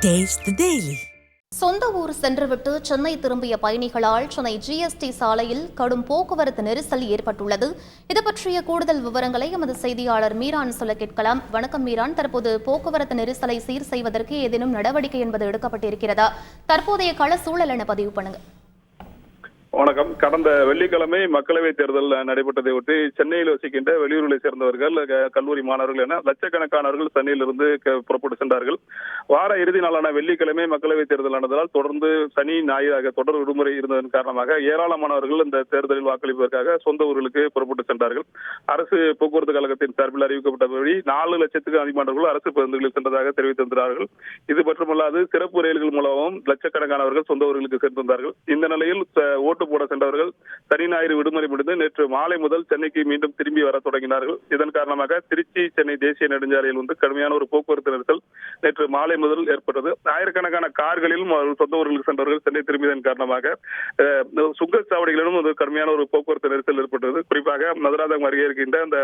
Taste the Daily. சொந்த ஊர் சென்றுவிட்டு சென்னை திரும்பிய பயணிகளால் சென்னை ஜிஎஸ்டி சாலையில் கடும் போக்குவரத்து நெரிசல் ஏற்பட்டுள்ளது. இது பற்றிய கூடுதல் விவரங்களை எமது செய்தியாளர் மீரான் சொல்ல கேட்கலாம். வணக்கம் மீரான், தற்போது போக்குவரத்து நெரிசலை சீர் செய்வதற்கு ஏதேனும் நடவடிக்கை என்பது எடுக்கப்பட்டிருக்கிறதா? தற்போதைய கள சூழல் என பதிவு பண்ணுங்க. வணக்கம். கடந்த வெள்ளிக்கிழமை மக்களவைத் தேர்தல் நடைபெற்றதை ஒட்டி சென்னையில் வசிக்கின்ற வெளியூர்களை சேர்ந்தவர்கள், கல்லூரி மாணவர்கள் என லட்சக்கணக்கானவர்கள் சென்னையிலிருந்து புறப்பட்டு சென்றார்கள். வார இறுதி நாளான வெள்ளிக்கிழமை மக்களவைத் தேர்தல் நடந்ததால் தொடர்ந்து சனி ஞாயிறாக தொடர் விடுமுறை இருந்ததன் காரணமாக ஏராளமானவர்கள் இந்த தேர்தலில் வாக்களிப்பதற்காக சொந்த ஊர்களுக்கு புறப்பட்டு சென்றார்கள். அரசு போக்குவரத்து கழகத்தின் சார்பில் அறிவிக்கப்பட்டபடி 4 லட்சத்துக்கு அதிகமானவர்கள் அரசு பேருந்துகளில் சென்றதாக தெரிவித்திருந்தார்கள். இது மட்டுமல்லாது சிறப்பு ரயில்கள் மூலமும் லட்சக்கணக்கானவர்கள் சொந்த ஊர்களுக்கு சென்றிருந்தார்கள். இந்த நிலையில் ஓட்டு போட சென்றவர்கள் சனி ஞாயிறு விடுமுறை முடிந்து நேற்று மாலை முதல் சென்னைக்கு மீண்டும் திரும்பி வர தொடங்கினார்கள். இதன் காரணமாக திருச்சி சென்னை தேசிய நெடுஞ்சாலையில் கடுமையான ஒரு போக்குவரத்து நெரிசல் நேற்று மாலை முதல் ஏற்பட்டது. ஆயிரக்கணக்கான கார்களிலும் சொந்த ஊர்களுக்கு சென்றவர்கள் சென்னை திரும்பியதன் காரணமாக சுங்கச்சாவடிகளிலும் கடுமையான ஒரு போக்குவரத்து நெரிசல் ஏற்பட்டது. குறிப்பாக மதுராந்தகம் அருகே இருக்கின்ற அந்த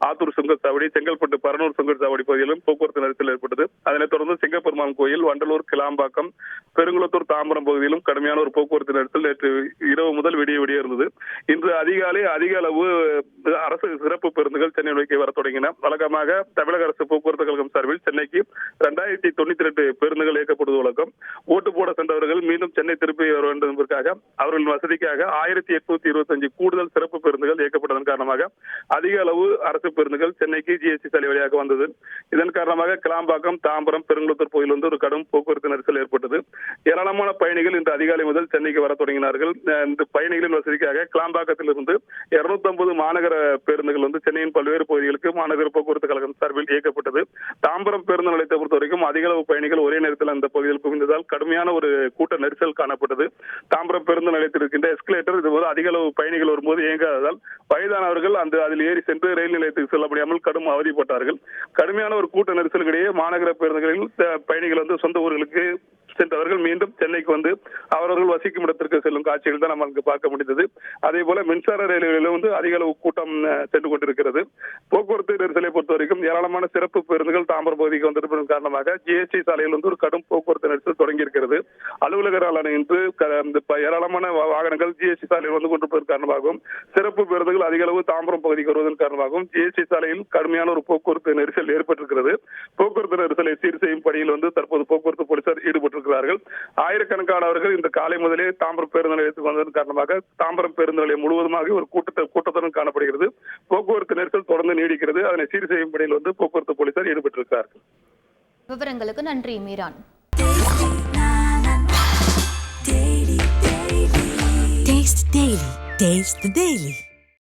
ஆத்தூர் சுங்கச்சாவடி, செங்கல்பட்டு பரனூர் சுங்கச்சாவடி பகுதியிலும் போக்குவரத்து நெரிசல் ஏற்பட்டது. அதனைத் தொடர்ந்து சிங்கப்பெருமாள் கோயில், வண்டலூர், கிளாம்பாக்கம், பெருங்குளத்தூர், தாம்பரம் பகுதியிலும் கடுமையான ஒரு போக்குவரத்து நெரிசல் நேற்று இரவு முதல் விடிய இருந்தது. இன்று அதிகாலை அதிக அளவு அரசு சிறப்பு பேருந்துகள் சென்னை நோக்கி வர தொடங்கின. வழக்கமாக தமிழக அரசு போக்குவரத்து கழகம் சார்பில் சென்னைக்கு 2092 பேருந்துகள் இயக்கப்படுவது வழக்கம். ஓட்டு போட சென்றவர்கள் மீண்டும் சென்னை திருப்பி வர வேண்டும் என்பதற்காக அவர்களின் வசதிக்காக 1825 கூடுதல் சிறப்பு பேருந்துகள் இயக்கப்பட்டதன் காரணமாக அதிக அளவு அரசு பேருந்துகள் சென்னைக்கு ஜிஎஸ்டி சாலை வழியாக வந்தது. இதன் காரணமாக கிளாம்பாக்கம், தாம்பரம், பெருங்குளத்தூர் பகுதியில் ஒரு கடும் போக்குவரத்து நெரிசல் ஏற்பட்டது. ஏராளமான பயணிகள் இன்று அதிகாலை முதல் சென்னைக்கு வர தொடங்கினார்கள். இந்த பயணிகளின் வசதிக்காக கிளாம்பாக்கத்திலிருந்து 250 மாநகர பேருந்துகள் சென்னையின் பல்வேறு பகுதிகளுக்கு மாநகர போக்குவரத்து கழகம் சார்பில் இயக்கப்பட்டது. தாம்பரம் பேருந்து நிலையத்தை பொறுத்த வரைக்கும் அதிக அளவு பயணிகள் ஒரே நேரத்தில் அந்த பகுதியில் குவிந்ததால் கடுமையான ஒரு கூட்ட நெரிசல் காணப்பட்டது. தாம்பரம் பேருந்து நிலையத்தில் இருக்கின்ற எஸ்கலேட்டர் இதுபோது அதிக அளவு பயணிகள் வரும்போது இயங்காததால் வயதானவர்கள் அதில் ஏறி சென்று ரயில் நிலையத்துக்கு செல்ல முடியாமல் கடும் அவதிப்பட்டார்கள். கடுமையான ஒரு கூட்ட நெரிசலுக்கிடையே மாநகர பேருந்துகளில் பயணிகள் சொந்த ஊர்களுக்கு சென்றவர்கள் மீண்டும் சென்னைக்கு அவர்கள் வசிக்கும் இடத்திற்கு செல்லும் காட்சிகள் தான் நமக்கு பார்க்க முடிந்தது. அதே போல மின்சார ரயில்களிலும் அதிக அளவு கூட்டம் சென்று கொண்டிருக்கிறது. போக்குவரத்து நெரிசலை பொறுத்த வரைக்கும் ஏராளமான சிறப்பு பேருந்துகள் தாம்பரம் பகுதிக்கு வந்திருப்பதன் காரணமாக ஜிஎஸ்டி சாலையில் ஒரு கடும் போக்குவரத்து நெரிசல் தொடங்கி இருக்கிறது. அலுவலக நாளான இன்று ஏராளமான வாகனங்கள் ஜிஎஸ்டி சாலையில் கொண்டிருப்பதன் காரணமாகவும் சிறப்பு பேருந்துகள் அதிக அளவு தாம்பரம் பகுதிக்கு வருவதன் காரணமாகவும் ஜிஎஸ்டி சாலையில் கடுமையான ஒரு போக்குவரத்து நெரிசல் ஏற்பட்டிருக்கிறது. போக்குவரத்து நெரிசலை சீர் செய்யும் பணியில் தற்போது போக்குவரத்து போலீசார் ஈடுபட்டிருக்கிறார்கள். ஆயிரக்கணக்கானவர்கள் இந்த காலை முதலே தாம்பரம் பேருந்து நிலையத்துக்கு வந்ததன் காரணமாக தாம்பரம் பேருந்து நிலையம் முழுவதுமாக ஒரு கூட்டத்துடன் காணப்படுகிறது. போக்குவரத்து நெரிசல் தொடர்ந்து நீடிக்கிறது. அதனை சீர் செய்யும் பணியில் போக்குவரத்து போலீசார் ஈடுபட்டிருக்கிறார்கள். விவரங்களுக்கு நன்றி Meeran. Taste the Daily. Taste the Daily.